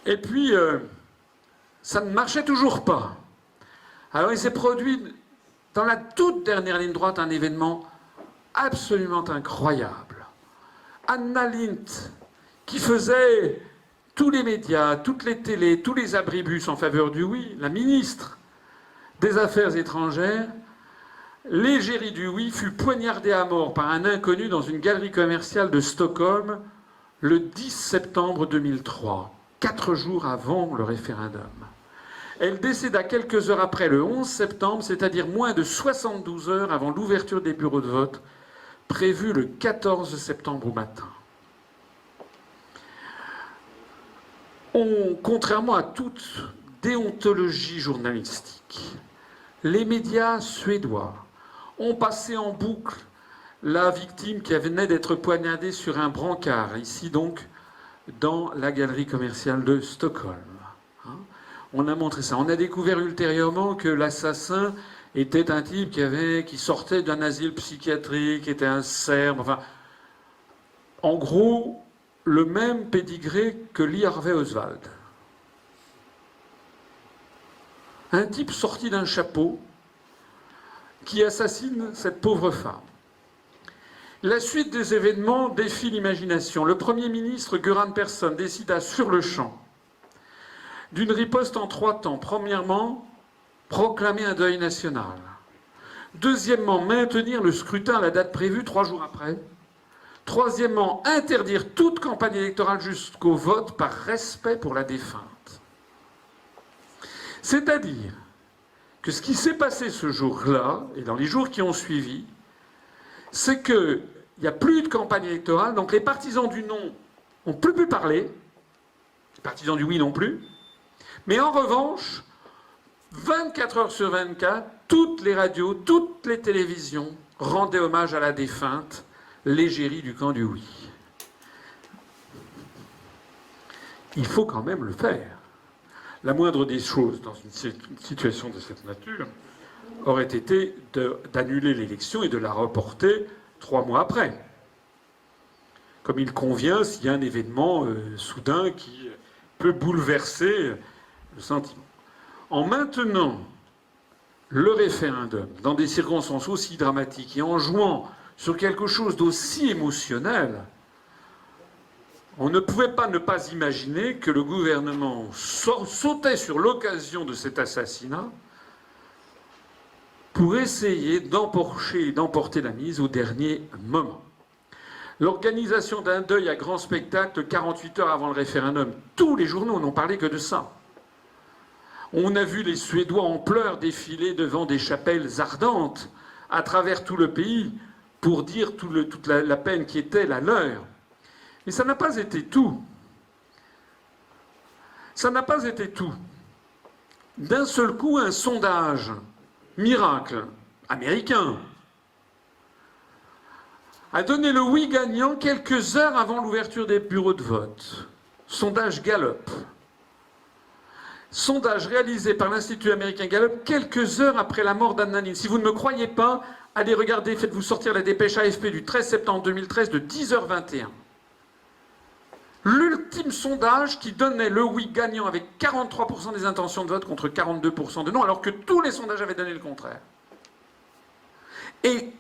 Et puis, ça ne marchait toujours pas. Alors il s'est produit, dans la toute dernière ligne droite, un événement absolument incroyable. Anna Lindh, qui faisait tous les médias, toutes les télés, tous les abribus en faveur du oui, la ministre des Affaires étrangères, l'égérie du oui fut poignardée à mort par un inconnu dans une galerie commerciale de Stockholm le 10 septembre 2003, 4 jours avant le référendum. Elle décéda quelques heures après, le 11 septembre, c'est-à-dire moins de 72 heures avant l'ouverture des bureaux de vote, prévue le 14 septembre au matin. Contrairement à toute déontologie journalistique, les médias suédois ont passé en boucle la victime qui venait d'être poignardée sur un brancard, ici donc dans la galerie commerciale de Stockholm. On a montré ça. On a découvert ultérieurement que l'assassin était un type qui sortait d'un asile psychiatrique, qui était un Serbe, enfin, en gros, le même pédigré que Lee Harvey Oswald. Un type sorti d'un chapeau qui assassine cette pauvre femme. La suite des événements défie l'imagination. Le Premier ministre Göran Persson décida sur le champ d'une riposte en 3 temps. Premièrement, proclamer un deuil national. Deuxièmement, maintenir le scrutin à la date prévue 3 jours après. Troisièmement, interdire toute campagne électorale jusqu'au vote par respect pour la défunte. C'est-à-dire que ce qui s'est passé ce jour-là, et dans les jours qui ont suivi, c'est qu'il n'y a plus de campagne électorale, donc les partisans du non n'ont plus pu parler, les partisans du oui non plus, mais en revanche, 24 heures sur 24, toutes les radios, toutes les télévisions rendaient hommage à la défunte, l'égérie du camp du oui. Il faut quand même le faire. La moindre des choses dans une situation de cette nature aurait été d'annuler l'élection et de la reporter 3 mois après. Comme il convient s'il y a un événement soudain qui peut bouleverser le sentiment. En maintenant le référendum dans des circonstances aussi dramatiques et en jouant sur quelque chose d'aussi émotionnel, on ne pouvait pas ne pas imaginer que le gouvernement sautait sur l'occasion de cet assassinat pour essayer d'emporter la mise au dernier moment. L'organisation d'un deuil à grand spectacle 48 heures avant le référendum, tous les journaux n'ont parlé que de ça. On a vu les Suédois en pleurs défiler devant des chapelles ardentes à travers tout le pays pour dire toute la peine qui était la leur. Mais ça n'a pas été tout. Ça n'a pas été tout. D'un seul coup, un sondage miracle américain a donné le oui gagnant quelques heures avant l'ouverture des bureaux de vote. Sondage Gallup. Sondage réalisé par l'Institut américain Gallup quelques heures après la mort d'Anna Lindh. Si vous ne me croyez pas, allez regarder, faites-vous sortir la dépêche AFP du 13 septembre 2013 de 10h21. L'ultime sondage qui donnait le oui gagnant avec 43% des intentions de vote contre 42% de non, alors que tous les sondages avaient donné le contraire. Et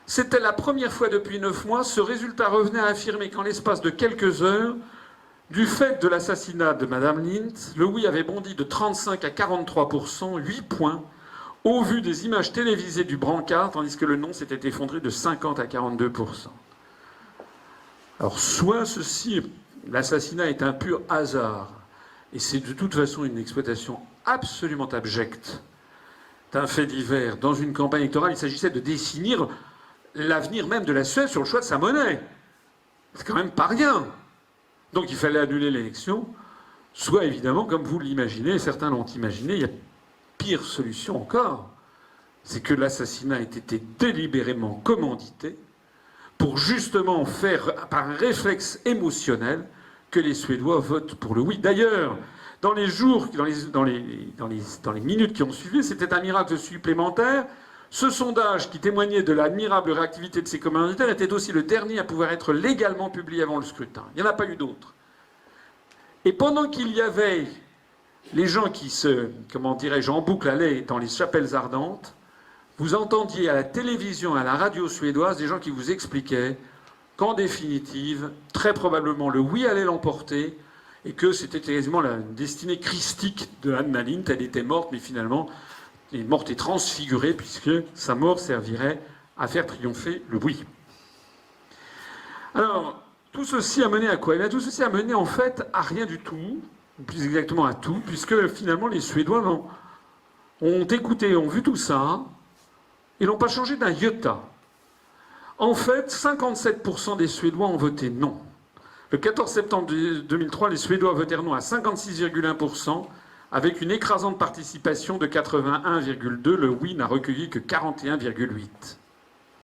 c'était la première fois depuis 9 mois, ce résultat revenait à affirmer qu'en l'espace de quelques heures, du fait de l'assassinat de Mme Lindh, le oui avait bondi de 35 à 43%, 8 points, au vu des images télévisées du brancard, tandis que le non s'était effondré de 50 à 42%. Alors, soit l'assassinat est un pur hasard, et c'est de toute façon une exploitation absolument abjecte d'un fait divers dans une campagne électorale. Il s'agissait de définir l'avenir même de la Suède sur le choix de sa monnaie. C'est quand même pas rien. Donc il fallait annuler l'élection, soit évidemment, comme vous l'imaginez, certains l'ont imaginé, il y a pire solution encore, c'est que l'assassinat ait été délibérément commandité pour justement faire, par un réflexe émotionnel, que les Suédois votent pour le oui. D'ailleurs, dans les jours, dans les minutes qui ont suivi, c'était un miracle supplémentaire. Ce sondage, qui témoignait de l'admirable réactivité de ces commanditaires, était aussi le dernier à pouvoir être légalement publié avant le scrutin. Il n'y en a pas eu d'autres. Et pendant qu'il y avait les gens qui se, comment dirais-je, en boucle allaient dans les chapelles ardentes, vous entendiez à la télévision, à la radio suédoise, des gens qui vous expliquaient qu'en définitive, très probablement le oui allait l'emporter et que c'était quasiment la destinée christique de Anna Lindh. Elle était morte, mais finalement, elle est morte et transfigurée puisque sa mort servirait à faire triompher le oui. Alors, tout ceci a mené à quoi? Eh bien, tout ceci a mené en fait à rien du tout, ou plus exactement à tout, puisque finalement les Suédois ont écouté, ont vu tout ça, et n'ont pas changé d'un iota. En fait, 57% des Suédois ont voté non. Le 14 septembre 2003, les Suédois votèrent non à 56,1%, avec une écrasante participation de 81,2%. Le oui n'a recueilli que 41,8%.